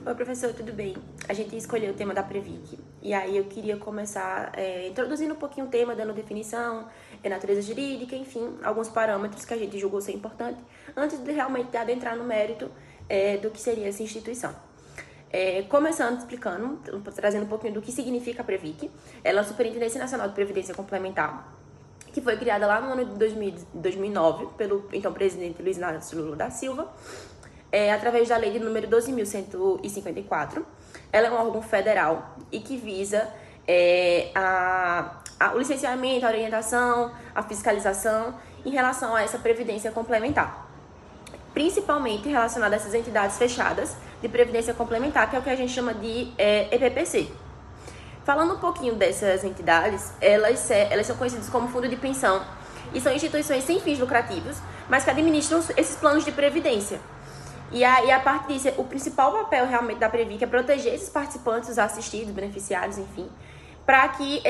Oi, professor, tudo bem? A gente escolheu o tema da Previc e aí eu queria começar introduzindo um pouquinho o tema, dando definição, natureza jurídica, enfim, alguns parâmetros que a gente julgou ser importante antes de realmente adentrar no mérito do que seria essa instituição. Começando explicando, trazendo um pouquinho do que significa a Previc. Ela é a Superintendência Nacional de Previdência Complementar, que foi criada lá no ano de 2009 pelo então presidente Luiz Inácio Lula da Silva, através da lei de número 12.154. Ela é um órgão federal e que visa o licenciamento, a orientação, a fiscalização em relação a essa previdência complementar, principalmente relacionada a essas entidades fechadas de previdência complementar, que é o que a gente chama de EPPC. Falando um pouquinho dessas entidades, elas são conhecidas como fundo de pensão e são instituições sem fins lucrativos, mas que administram esses planos de previdência. E a parte disso, o principal papel realmente da Previc é proteger esses participantes, os assistidos, beneficiários, enfim, para que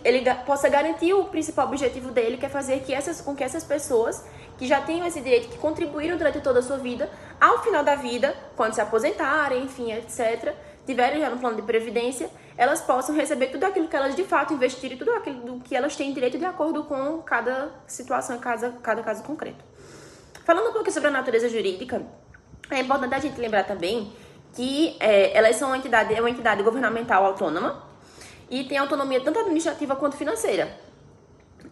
ele possa garantir o principal objetivo dele, que é fazer com que essas pessoas que já tenham esse direito, que contribuíram durante toda a sua vida, ao final da vida, quando se aposentarem, enfim, etc., tiverem já no plano de previdência, elas possam receber tudo aquilo que elas de fato investiram, tudo aquilo do que elas têm direito de acordo com cada situação, cada caso concreto. Falando um pouco sobre a natureza jurídica, é importante a gente lembrar também que elas são uma entidade governamental autônoma e tem autonomia tanto administrativa quanto financeira.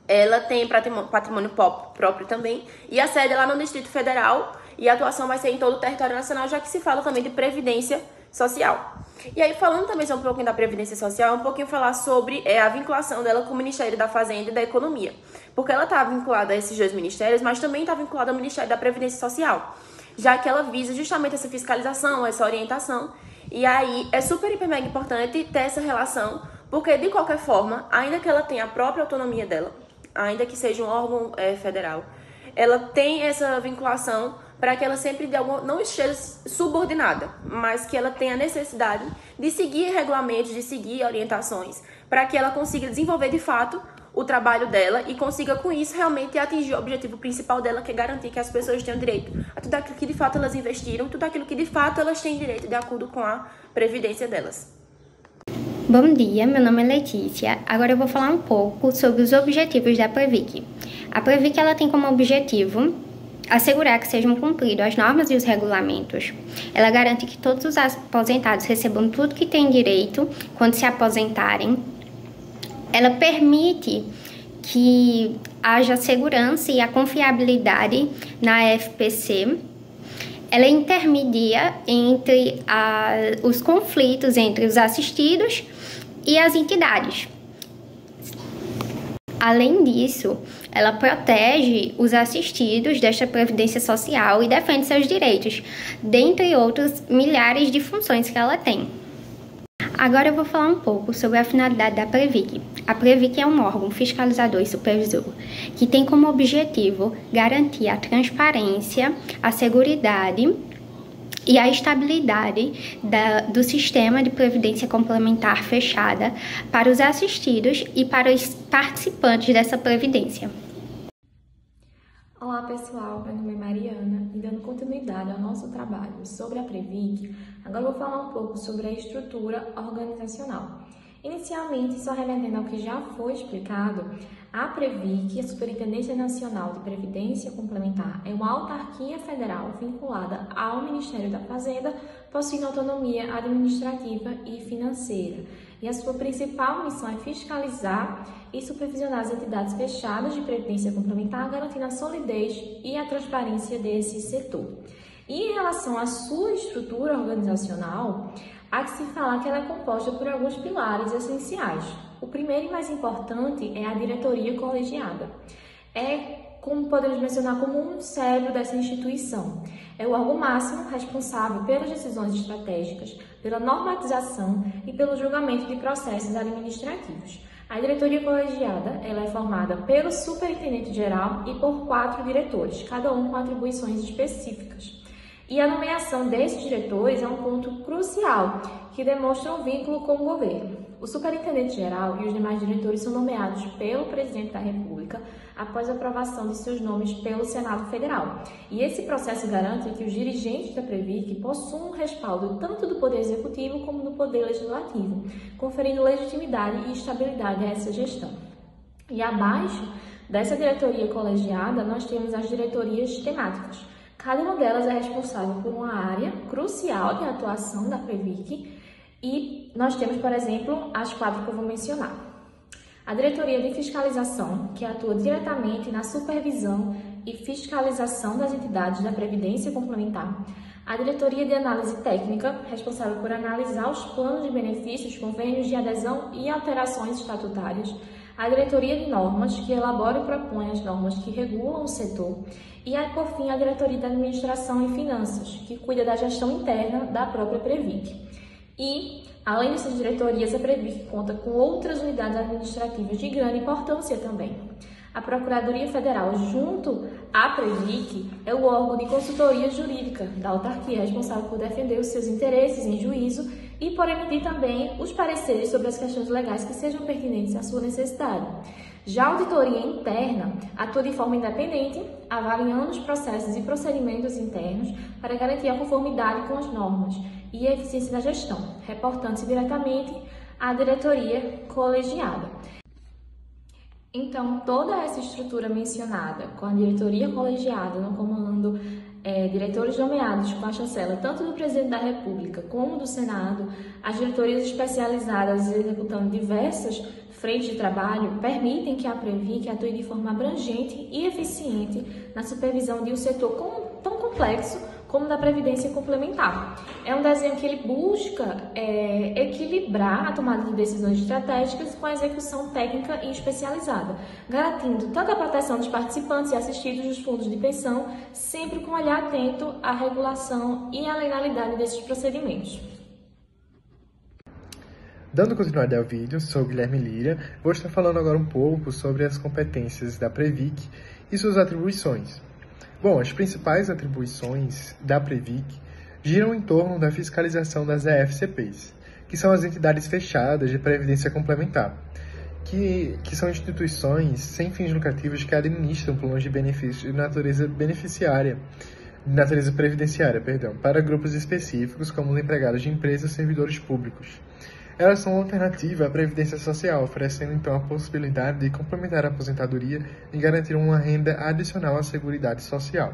Ela tem patrimônio próprio também e a sede é lá no Distrito Federal e a atuação vai ser em todo o território nacional, já que se fala também de previdência social. E aí, falando também um pouquinho da previdência social, é um pouquinho falar sobre a vinculação dela com o Ministério da Fazenda e da Economia, porque ela está vinculada a esses dois ministérios, mas também está vinculada ao Ministério da Previdência Social, já que ela visa justamente essa fiscalização, essa orientação. E aí é super, hiper, mega importante ter essa relação, porque de qualquer forma, ainda que ela tenha a própria autonomia dela, ainda que seja um órgão federal, ela tem essa vinculação para que ela sempre não esteja subordinada, mas que ela tenha a necessidade de seguir regulamentos, de seguir orientações, para que ela consiga desenvolver de fato o trabalho dela e consiga com isso realmente atingir o objetivo principal dela, que é garantir que as pessoas tenham direito a tudo aquilo que de fato elas investiram, tudo aquilo que de fato elas têm direito de acordo com a previdência delas. Bom dia, meu nome é Letícia. Agora eu vou falar um pouco sobre os objetivos da Previc. A Previc ela tem como objetivo assegurar que sejam cumpridos as normas e os regulamentos. Ela garante que todos os aposentados recebam tudo que têm direito quando se aposentarem. Ela permite que haja segurança e a confiabilidade na FPC. Ela intermedia entre os conflitos entre os assistidos e as entidades. Além disso, ela protege os assistidos desta previdência social e defende seus direitos, dentre outros milhares de funções que ela tem. Agora eu vou falar um pouco sobre a finalidade da Previc. A Previc é um órgão fiscalizador e supervisor que tem como objetivo garantir a transparência, a seguridade e a estabilidade do sistema de previdência complementar fechada para os assistidos e para os participantes dessa previdência. Olá pessoal, meu nome é Mariana e dando continuidade ao nosso trabalho sobre a Previc, agora eu vou falar um pouco sobre a estrutura organizacional. Inicialmente, só remetendo ao que já foi explicado, a Previc, a Superintendência Nacional de Previdência Complementar, é uma autarquia federal vinculada ao Ministério da Fazenda, possuindo autonomia administrativa e financeira. E a sua principal missão é fiscalizar e supervisionar as entidades fechadas de previdência complementar, garantindo a solidez e a transparência desse setor. E em relação à sua estrutura organizacional, há que se falar que ela é composta por alguns pilares essenciais. O primeiro e mais importante é a diretoria colegiada. Como podemos mencionar, como um cérebro dessa instituição. É o órgão máximo responsável pelas decisões estratégicas, pela normatização e pelo julgamento de processos administrativos. A diretoria colegiada ela é formada pelo superintendente-geral e por 4 diretores, cada um com atribuições específicas. E a nomeação desses diretores é um ponto crucial, que demonstra um vínculo com o governo. O superintendente-geral e os demais diretores são nomeados pelo presidente da República República após a aprovação de seus nomes pelo Senado Federal. E esse processo garante que os dirigentes da Previc possuam um respaldo tanto do Poder Executivo como do Poder Legislativo, conferindo legitimidade e estabilidade a essa gestão. E abaixo dessa diretoria colegiada, nós temos as diretorias temáticas. Cada uma delas é responsável por uma área crucial de atuação da Previc e nós temos, por exemplo, as 4 que eu vou mencionar. A diretoria de fiscalização, que atua diretamente na supervisão e fiscalização das entidades da Previdência Complementar. A diretoria de análise técnica, responsável por analisar os planos de benefícios, convênios de adesão e alterações estatutárias. A diretoria de normas, que elabora e propõe as normas que regulam o setor, e, por fim, a diretoria de administração e finanças, que cuida da gestão interna da própria Previc. E, além dessas diretorias, a Previc conta com outras unidades administrativas de grande importância também. A Procuradoria Federal, junto à Previc, é o órgão de consultoria jurídica da autarquia, responsável por defender os seus interesses em juízo e por emitir também os pareceres sobre as questões legais que sejam pertinentes à sua necessidade. Já a auditoria interna atua de forma independente, avaliando os processos e procedimentos internos para garantir a conformidade com as normas e a eficiência da gestão, reportando-se diretamente à diretoria colegiada. Então, toda essa estrutura mencionada, com a diretoria colegiada no comando, diretores nomeados com a chancela tanto do Presidente da República como do Senado, as diretorias especializadas executando diversas frentes de trabalho, permitem que a Previc atue de forma abrangente e eficiente na supervisão de um setor tão complexo como da Previdência Complementar. É um desenho que ele busca equilibrar a tomada de decisões estratégicas com a execução técnica e especializada, garantindo tanto a proteção dos participantes e assistidos dos fundos de pensão, sempre com um olhar atento à regulação e à legalidade desses procedimentos. Dando continuidade ao vídeo, sou o Guilherme Lira, vou estar falando agora um pouco sobre as competências da Previc e suas atribuições. Bom, as principais atribuições da Previc giram em torno da fiscalização das EFCPs, que são as entidades fechadas de previdência complementar, que são instituições sem fins lucrativos que administram planos de benefícios de natureza previdenciária, para grupos específicos, como os empregados de empresas e servidores públicos. Elas são uma alternativa à previdência social, oferecendo então a possibilidade de complementar a aposentadoria e garantir uma renda adicional à Seguridade Social.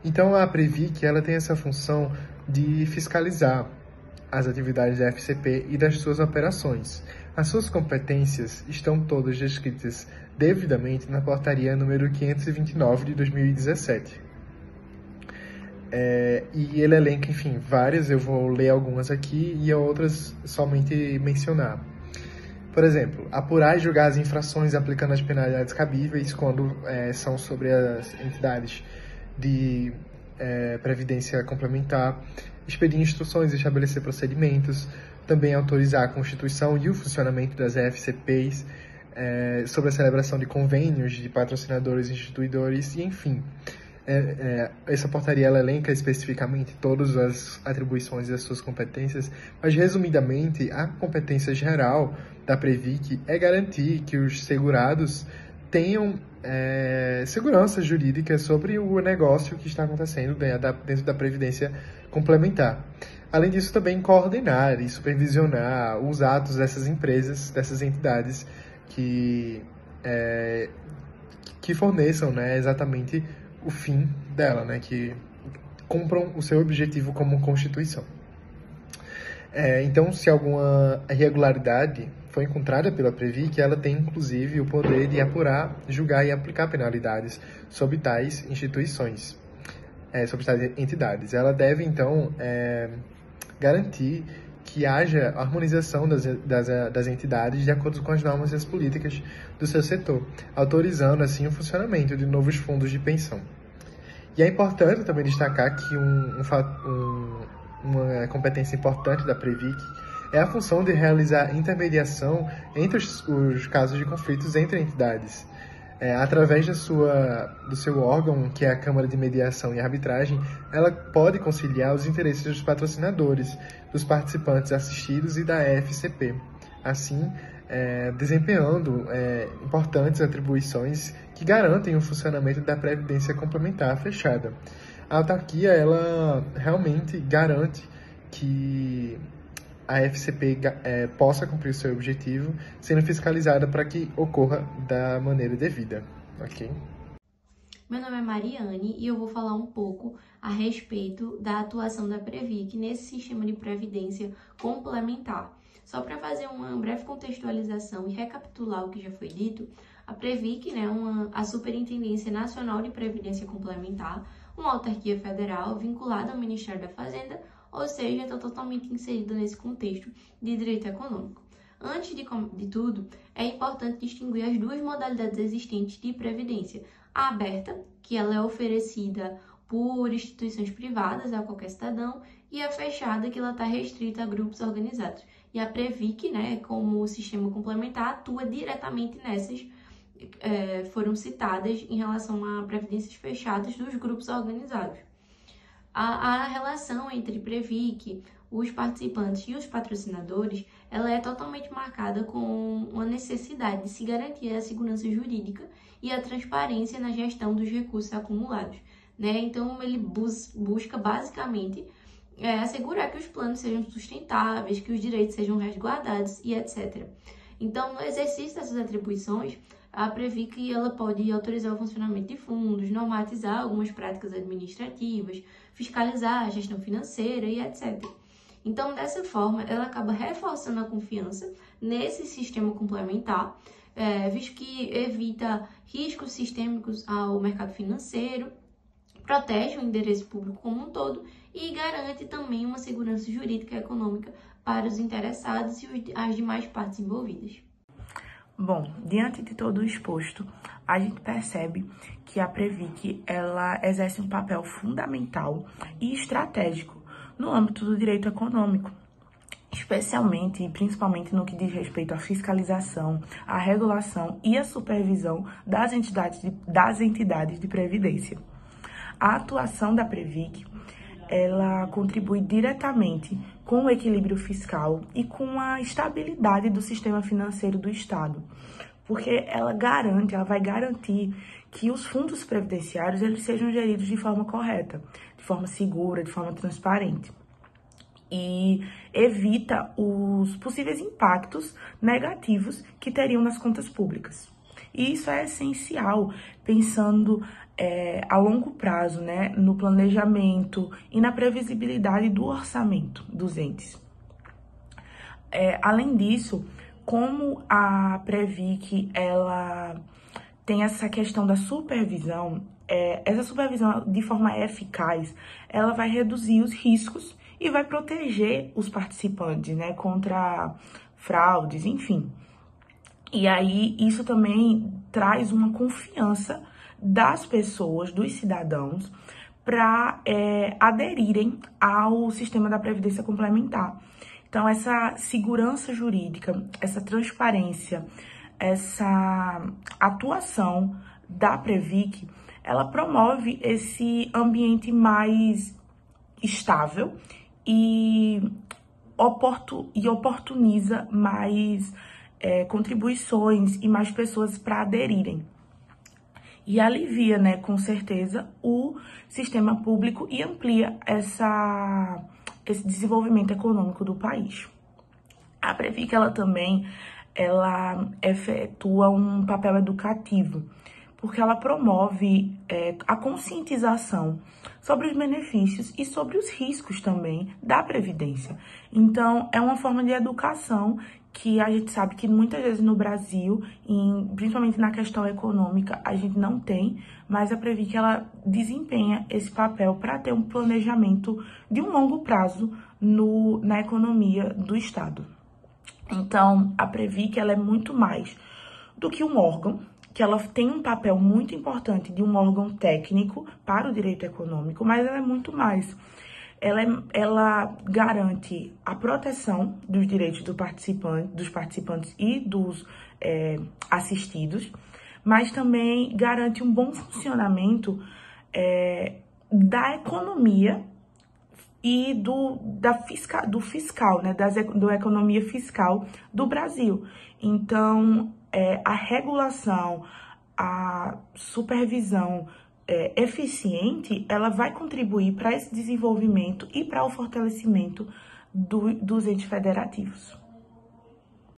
Então a Previc ela tem essa função de fiscalizar as atividades da FCP e das suas operações. As suas competências estão todas descritas devidamente na portaria número 529 de 2017. E ele elenca, enfim, várias, eu vou ler algumas aqui e outras somente mencionar. Por exemplo, apurar e julgar as infrações aplicando as penalidades cabíveis quando são sobre as entidades de previdência complementar, expedir instruções e estabelecer procedimentos, também autorizar a constituição e o funcionamento das EFCPs, sobre a celebração de convênios de patrocinadores e instituidores, e enfim. Essa portaria ela elenca especificamente todas as atribuições e as suas competências, mas resumidamente a competência geral da Previc é garantir que os segurados tenham segurança jurídica sobre o negócio que está acontecendo dentro da Previdência Complementar. Além disso, também coordenar e supervisionar os atos dessas empresas, dessas entidades que forneçam exatamente o fim dela, que cumpram o seu objetivo como Constituição. Então, se alguma irregularidade foi encontrada pela Previc, ela tem, inclusive, o poder de apurar, julgar e aplicar penalidades sobre tais instituições, sobre tais entidades. Ela deve, então, garantir que haja harmonização das entidades de acordo com as normas e as políticas do seu setor, autorizando, assim, o funcionamento de novos fundos de pensão. E é importante também destacar que uma competência importante da Previc é a função de realizar intermediação entre os casos de conflitos entre entidades. Através do seu órgão, que é a Câmara de Mediação e Arbitragem, ela pode conciliar os interesses dos patrocinadores, dos participantes assistidos e da EFCP. Assim, desempenhando importantes atribuições que garantem o funcionamento da Previdência Complementar fechada. A autarquia, ela realmente garante que a FCP possa cumprir o seu objetivo, sendo fiscalizada para que ocorra da maneira devida. Ok? Meu nome é Mariane e eu vou falar um pouco a respeito da atuação da Previc nesse sistema de previdência complementar. Só para fazer uma breve contextualização e recapitular o que já foi dito, a Previc, a Superintendência Nacional de Previdência Complementar, uma autarquia federal vinculada ao Ministério da Fazenda, ou seja, está totalmente inserida nesse contexto de direito econômico. Antes de tudo, é importante distinguir as duas modalidades existentes de previdência. A aberta, que ela é oferecida por instituições privadas a qualquer cidadão, e a fechada, que ela está restrita a grupos organizados. E a Previc, como sistema complementar, atua diretamente nessas, foram citadas em relação a previdências fechadas dos grupos organizados. A relação entre Previc, os participantes e os patrocinadores, ela é totalmente marcada com uma necessidade de se garantir a segurança jurídica e a transparência na gestão dos recursos acumulados. Então, ele busca basicamente assegurar que os planos sejam sustentáveis, que os direitos sejam resguardados e etc. Então, no exercício dessas atribuições, a Previc ela pode autorizar o funcionamento de fundos, normatizar algumas práticas administrativas, fiscalizar a gestão financeira e etc. Então, dessa forma, ela acaba reforçando a confiança nesse sistema complementar, visto que evita riscos sistêmicos ao mercado financeiro, protege o interesse público como um todo e garante também uma segurança jurídica e econômica para os interessados e as demais partes envolvidas. Bom, diante de todo o exposto, a gente percebe que a Previc ela exerce um papel fundamental e estratégico no âmbito do direito econômico, especialmente e principalmente no que diz respeito à fiscalização, à regulação e à supervisão das entidades de previdência. A atuação da Previc ela contribui diretamente com o equilíbrio fiscal e com a estabilidade do sistema financeiro do Estado, porque ela vai garantir que os fundos previdenciários eles sejam geridos de forma correta, de forma segura, de forma transparente, e evita os possíveis impactos negativos que teriam nas contas públicas. E isso é essencial, pensando a longo prazo, no planejamento e na previsibilidade do orçamento dos entes. Além disso, como a Previc ela tem essa questão da supervisão, essa supervisão de forma eficaz, ela vai reduzir os riscos e vai proteger os participantes, contra fraudes, enfim. E aí, isso também traz uma confiança das pessoas, dos cidadãos, para aderirem ao sistema da Previdência Complementar. Então, essa segurança jurídica, essa transparência, essa atuação da Previc, ela promove esse ambiente mais estável e oportuniza mais contribuições e mais pessoas para aderirem. E alivia, com certeza, o sistema público e amplia esse desenvolvimento econômico do país. A Previc, ela também efetua um papel educativo, porque ela promove a conscientização sobre os benefícios e sobre os riscos também da Previdência. Então, é uma forma de educação que a gente sabe que muitas vezes no Brasil, principalmente na questão econômica, a gente não tem, mas a Previc ela desempenha esse papel para ter um planejamento de um longo prazo na economia do Estado. Então, a Previc ela é muito mais do que um órgão, que ela tem um papel muito importante de um órgão técnico para o direito econômico, mas ela é muito mais. Ela garante a proteção dos direitos dos participantes e dos assistidos, mas também garante um bom funcionamento da economia e do fiscal, né, da economia fiscal do Brasil. Então, a regulação, a supervisão eficiente, ela vai contribuir para esse desenvolvimento e para o fortalecimento dos entes federativos.